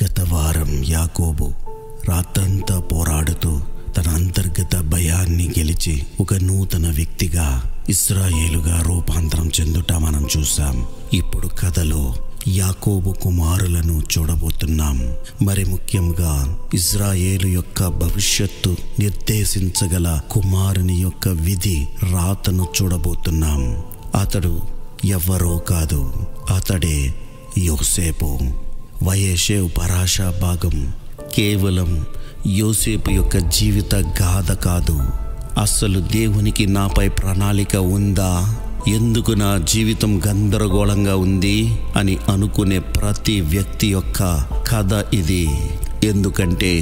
గత వారం యాకోబు రాత్రంతా పోరాడుతూ తన అంతర్గత భయాన్ని గెలిచి ఒక నూతన వ్యక్తిగా ఇశ్రాయేలుగా రూపాంతరం చెందుట మనం చూసాం. ఇప్పుడు కథలో యాకోబు కుమారులను చూడబోతున్నాం. మరి ముఖ్యంగా ఇశ్రాయేలు యొక్క భవిష్యత్తు నిర్దేశించగల కుమారుని యొక్క విధి రాతను చూడబోతున్నాం. అతడు ఎవ్వరో కాదు, అతడే యోసేపు. వయేషేవ్ పరాషా భాగం కేవలం యోసేపు యొక్క జీవిత గాథ కాదు. అసలు దేవునికి నాపై ప్రణాళిక ఉందా, ఎందుకు నా జీవితం గందరగోళంగా ఉంది అని అనుకునే ప్రతి వ్యక్తి యొక్క కథ ఇది. ఎందుకంటే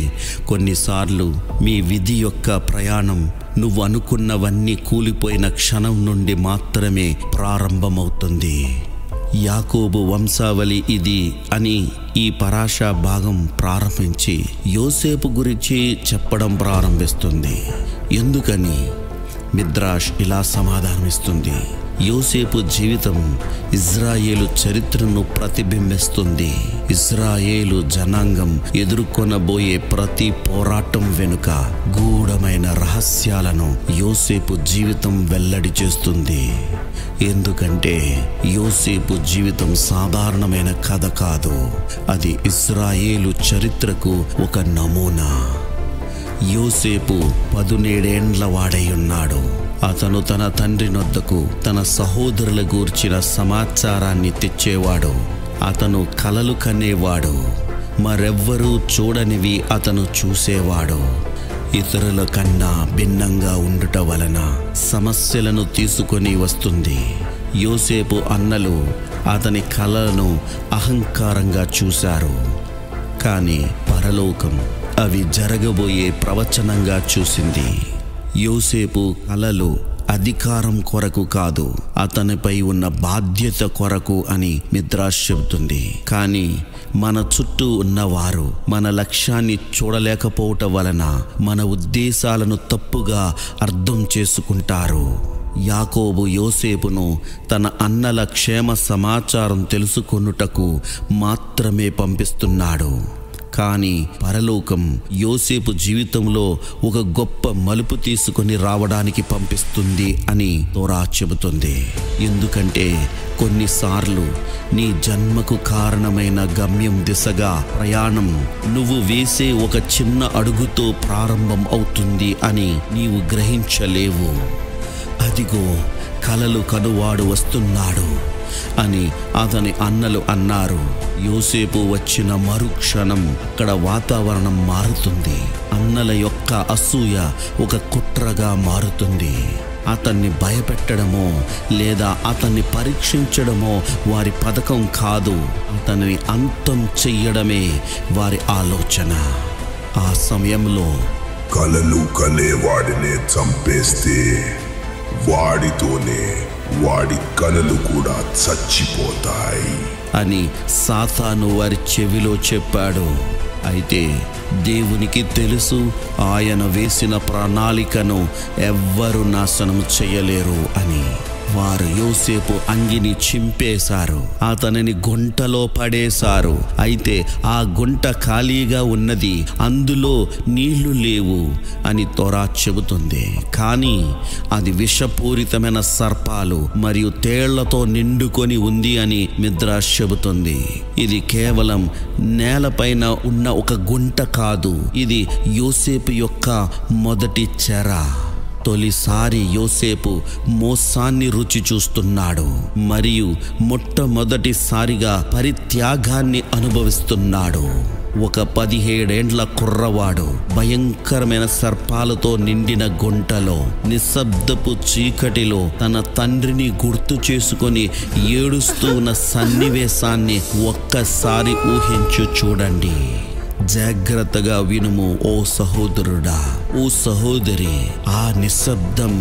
కొన్నిసార్లు మీ విధి యొక్క ప్రయాణం నువ్వు అనుకున్నవన్నీ కూలిపోయిన క్షణం నుండి మాత్రమే ప్రారంభమవుతుంది. యాకోబు వంశావళి ఇది అని ఈ పరాషా భాగం ప్రారంభించి యోసేపు గురించి చెప్పడం ప్రారంభిస్తుంది. ఎందుకని మిద్రాష్ ఇలా సమాధానమిస్తుంది. యోసేపు జీవితం ఇజ్రాయేలు చరిత్రను ప్రతిబింబిస్తుంది. ఇజ్రాయేలు జనాంగం ఎదుర్కొనబోయే ప్రతి పోరాటం వెనుక గూఢమైన రహస్యాలను యోసేపు జీవితం వెల్లడి చేస్తుంది. ఎందుకంటే యోసేపు జీవితం సాధారణమైన కథ కాదు, అది ఇజ్రాయేలు చరిత్రకు ఒక నమూనా. యోసేపు 17 ఏండ్ల వాడై ఉన్నాడు. అతను తన తండ్రి నొద్దకు తన సహోదరుల గూర్చిన సమాచారాన్ని తెచ్చేవాడు. అతను కలలు కనేవాడు. మరెవ్వరూ చూడనివి అతను చూసేవాడు. ఇతరుల కన్నా భిన్నంగా ఉండుట వలన సమస్యలను తీసుకొని వస్తుంది. యోసేపు అన్నలు అతని కలలను అహంకారంగా చూశారు, కానీ పరలోకం అవి జరగబోయే ప్రవచనంగా చూసింది. యోసేపు కలలు అధికారం కొరకు కాదు, అతనిపై ఉన్న బాధ్యత కొరకు అని మిద్రాష్ చెబుతుంది. కానీ మన చుట్టూ ఉన్నవారు మన లక్ష్యాన్ని చూడలేకపోవటం వలన మన ఉద్దేశాలను తప్పుగా అర్థం చేసుకుంటారు. యాకోబు యోసేపును తన అన్నల క్షేమ సమాచారం తెలుసుకొనుటకు మాత్రమే పంపిస్తున్నాడు. కానీ పరలోకం యోసేపు జీవితంలో ఒక గొప్ప మలుపు తీసుకొని రావడానికి పంపిస్తుంది అని తోరా చెబుతుంది. ఎందుకంటే కొన్నిసార్లు నీ జన్మకు కారణమైన గమ్యం దిశగా ప్రయాణం నువ్వు వేసే ఒక చిన్న అడుగుతో ప్రారంభం అవుతుంది అని నీవు గ్రహించలేవు. అదిగో కలలు కనువాడు వస్తున్నాడు అని అతని అన్నలు అన్నారు. యోసేపు వచ్చిన మరుక్షణం అక్కడ వాతావరణం మారుతుంది. అన్నల యొక్క అసూయ ఒక కుట్రగా మారుతుంది. అతన్ని భయపెట్టడమో లేదా అతన్ని పరీక్షించడమో వారి పథకం కాదు, అతన్ని అంతం చెయ్యడమే వారి ఆలోచన. ఆ సమయంలో కలలు కనేవాడినే చంపేస్తే వాడితోనే వాడి కలలు కూడా చచ్చిపోతాయి అని సాతాను వారి చెవిలో చెప్పాడు. అయితే దేవునికి తెలుసు, ఆయన వేసిన ప్రణాళికను ఎవ్వరూ నాశనం చేయలేరు అని. వారు యోసేపు అంగిని చింపేశారు, అతనిని గుంటలో పడేశారు. అయితే ఆ గుంట ఖాళీగా ఉన్నది, అందులో నీళ్లు లేవు అని తోరా చెబుతుంది. కానీ అది విషపూరితమైన సర్పాలు మరియు తేళ్లతో నిండుకొని ఉంది అని మిద్రాష్ చెబుతుంది. ఇది కేవలం నేలపైన ఉన్న ఒక గుంట కాదు, ఇది యోసేపు యొక్క మొదటి చెర. తొలిసారి యోసేపు మోసాన్ని రుచి చూస్తున్నాడు మరియు మొట్టమొదటిసారిగా పరిత్యాగాన్ని అనుభవిస్తున్నాడు. ఒక 17 ఏండ్ల కుర్రవాడు భయంకరమైన సర్పాలతో నిండిన గుంటలో నిశ్శబ్దపు చీకటిలో తన తండ్రిని గుర్తు చేసుకొని ఏడుస్తూ ఉన్న సన్నివేశాన్ని ఒక్కసారి ఊహించు చూడండి. జాగ్రత్తగా వినుము ఓ సహోదరుడా, ఓ సహోదరి. ఆ నిశ్శబ్దం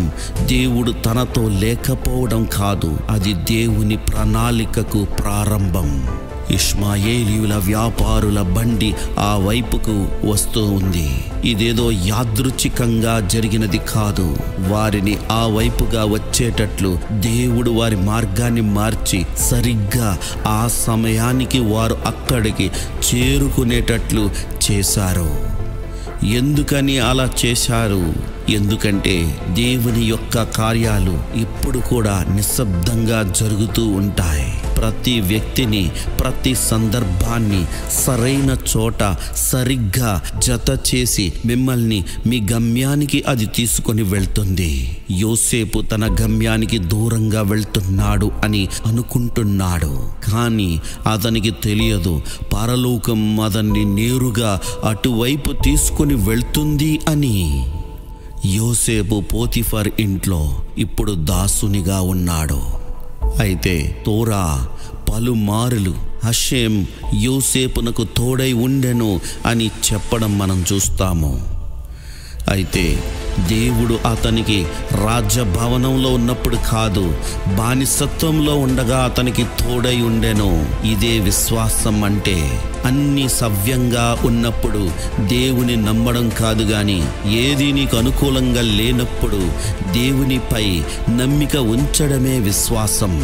దేవుడు తనతో లేకపోవడం కాదు, అది దేవుని ప్రణాళికకు ప్రారంభం. ఇష్మాయేలీయుల వ్యాపారుల బండి ఆ వైపుకు వస్తూ ఉంది. ఇదేదో యాదృచ్ఛికంగా జరిగినది కాదు. వారిని ఆ వైపుగా వచ్చేటట్లు దేవుడు వారి మార్గాన్ని మార్చి సరిగ్గా ఆ సమయానికి వారు అక్కడికి చేరుకునేటట్లు చేశారు. ఎందుకని అలా చేశారు? ఎందుకంటే దేవుని యొక్క కార్యాలు ఇప్పుడు కూడా నిశ్శబ్దంగా జరుగుతూ ఉంటాయి. ప్రతి వ్యక్తిని, ప్రతి సందర్భాన్ని సరైన చోట సరిగ్గా జత చేసి మిమ్మల్ని మీ గమ్యానికి అది తీసుకొని వెళ్తుంది. యోసేపు తన గమ్యానికి దూరంగా వెళ్తున్నాడు అని అనుకుంటున్నాడు, కానీ అతనికి తెలియదు పరలోకం అతన్ని నేరుగా అటువైపు తీసుకొని వెళ్తుంది అని. యోసేపు పోతిఫర్ ఇంట్లో ఇప్పుడు దాసునిగా ఉన్నాడు. అయితే తోరా పలుమారులు హషేం యోసేపునకు తోడై ఉండెను అని చెప్పడం మనం చూస్తాము. అయితే దేవుడు అతనికి రాజ్యభవనంలో ఉన్నప్పుడు కాదు, బానిసత్వంలో ఉండగా అతనికి తోడై ఉండెను. ఇదే విశ్వాసం అంటే. అన్ని సవ్యంగా ఉన్నప్పుడు దేవుని నమ్మడం కాదు, గాని ఏది నీకు అనుకూలంగా లేనప్పుడు దేవునిపై నమ్మిక ఉంచడమే విశ్వాసం.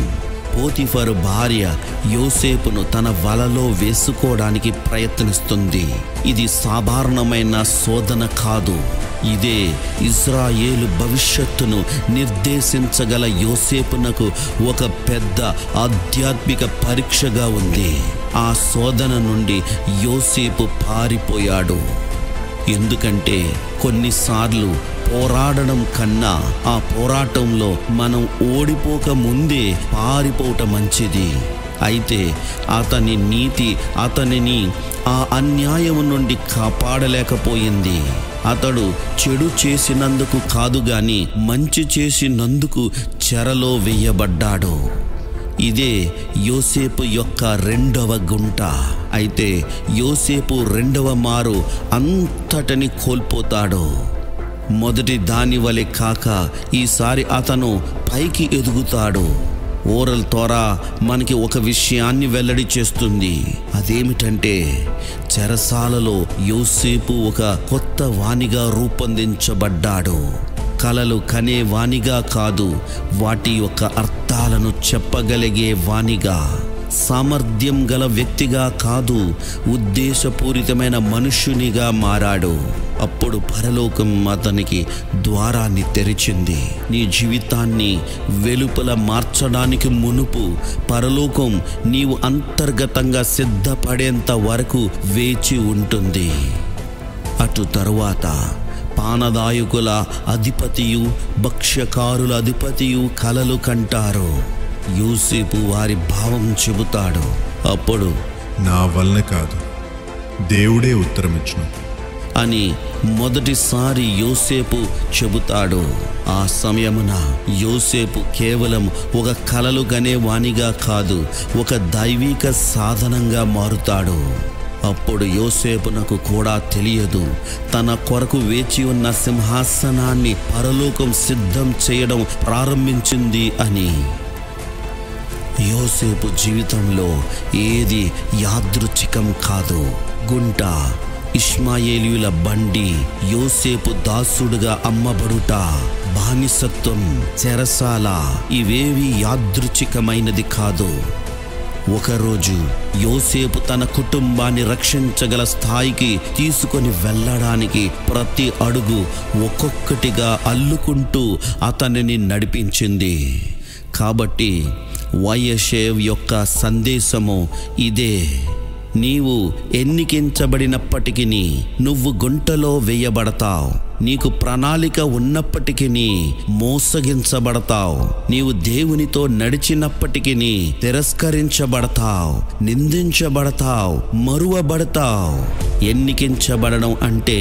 పోతిఫరు భార్య యోసేపును తన వలలో వేసుకోవడానికి ప్రయత్నిస్తుంది. ఇది సాధారణమైన శోధన కాదు. ఇదే ఇజ్రాయేలు భవిష్యత్తును నిర్దేశించగల యోసేపునకు ఒక పెద్ద ఆధ్యాత్మిక పరీక్షగా ఉంది. ఆ శోధన నుండి యోసేపు పారిపోయాడు. ఎందుకంటే కొన్నిసార్లు పోరాడడం కన్నా ఆ పోరాటంలో మనం ఓడిపోక ముందే పారిపోవటం మంచిది. అయితే అతని నీతి అతనిని ఆ అన్యాయం నుండి కాపాడలేకపోయింది. అతడు చెడు చేసినందుకు కాదు గాని మంచి చేసినందుకు చెరలో వేయబడ్డాడు. ఇదే యోసేపు యొక్క రెండవ గుంట. అయితే యోసేపు రెండవ మారు అంతటిని కోల్పోతాడు. మొదటి దాని వలె కాక ఈసారి అతను పైకి ఎదుగుతాడు. ఓరల్ తోరా మనకి ఒక విషయాన్ని వెల్లడి చేస్తుంది. అదేమిటంటే చెరసాలలో యోసేపు ఒక కొత్త వానిగా రూపొందించబడ్డాడు. కలలు కనే వానిగా కాదు, వాటి యొక్క అర్థాలను చెప్పగలిగే వానిగా. సామర్థ్యం గల వ్యక్తిగా కాదు, ఉద్దేశపూరితమైన మనుష్యునిగా మారాడు. అప్పుడు పరలోకం అతనికి ద్వారాన్ని తెరిచింది. నీ జీవితాన్ని వెలుపల మార్చడానికి మునుపు పరలోకం నీవు అంతర్గతంగా సిద్ధపడేంత వరకు వేచి ఉంటుంది. అటు తరువాత పానదాయకుల అధిపతియు భక్ష్యకారుల అధిపతియు కలలు కంటారు. యోసేపు వారి భావం చెబుతాడు. అప్పుడు నా వలన కాదు, దేవుడే ఉత్తరమిచ్చును అని మొదటిసారి యోసేపు చెబుతాడు. ఆ సమయమున యోసేపు కేవలం ఒక కలలు గనే వానిగా కాదు, ఒక దైవిక సాధనంగా మారుతాడు. అప్పుడు యోసేపునకు కూడా తెలియదు తన కొరకు వేచి ఉన్న సింహాసనాన్ని పరలోకం సిద్ధం చేయడం ప్రారంభించింది అని. యోసేపు జీవితంలో ఏది యాదృచ్ఛికం కాదు. గుంట, ఇష్మాయేలీయుల బండి, యోసేపు దాసుడుగా అమ్మబడుట, బానిసత్వం, చెరసాల ఇవేవి యాదృచ్ఛికమైనది కాదు. ఒకరోజు యోసేపు తన కుటుంబాన్ని రక్షించగల స్థాయికి తీసుకొని వెళ్ళడానికి ప్రతి అడుగు ఒక్కొక్కటిగా అల్లుకుంటూ అతనిని నడిపించింది. కాబట్టి వైయషేవ్ యొక్క సందేశము ఇదే. నీవు ఎన్నికించబడినప్పటికీ నువ్వు గుంటలో వేయబడతావు. నీకు ప్రణాళిక ఉన్నప్పటికీ మోసగించబడతావు. నీవు దేవునితో నడిచినప్పటికీ తిరస్కరించబడతావు, నిందించబడతావు, మరువబడతావు. ఎన్నికించబడడం అంటే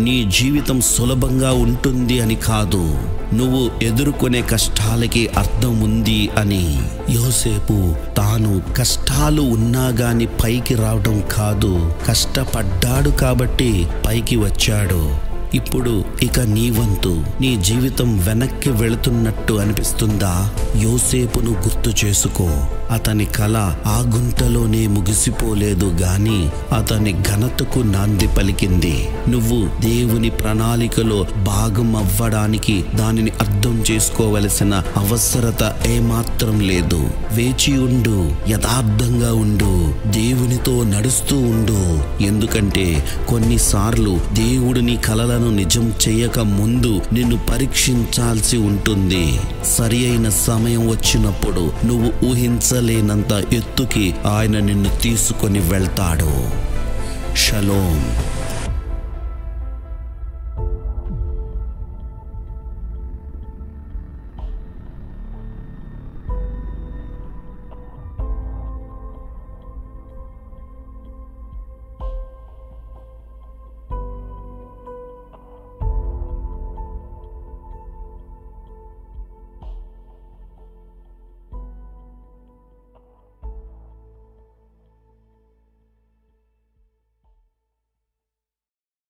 నీ జీవితం సులభంగా ఉంటుంది అని కాదు, నువ్వు ఎదుర్కొనే కష్టాలకి అర్థం ఉంది అని. యోసేపు తాను కష్టాలు ఉన్నా గాని పైకి రావడం కాదు, కష్టపడ్డాడు కాబట్టి పైకి వచ్చాడు. ఇప్పుడు ఇక నీ వంతు. నీ జీవితం వెనక్కి వెళుతున్నట్టు అనిపిస్తుందా? యోసేపును గుర్తు చేసుకో. అతని కల ఆ గుంటలోనే ముగిసిపోలేదు గాని అతని ఘనతకు నాంది పలికింది. నువ్వు దేవుని ప్రణాళికలో భాగం అవ్వడానికి దానిని అర్థం చేసుకోవలసిన అవసరత ఏమాత్రం లేదు. వేచి ఉండు, యథార్థంగా ఉండు, దేవునితో నడుస్తూ ఉండు. ఎందుకంటే కొన్నిసార్లు దేవుడు నీ కలలను నిజం చేయక ముందు నిన్ను పరీక్షించాల్సి ఉంటుంది. సరి అయిన సమయం వచ్చినప్పుడు నువ్వు ఊహించలేనంత ఎత్తుకి ఆయన నిన్ను తీసుకొని వెళ్తాడు. షలోమ్.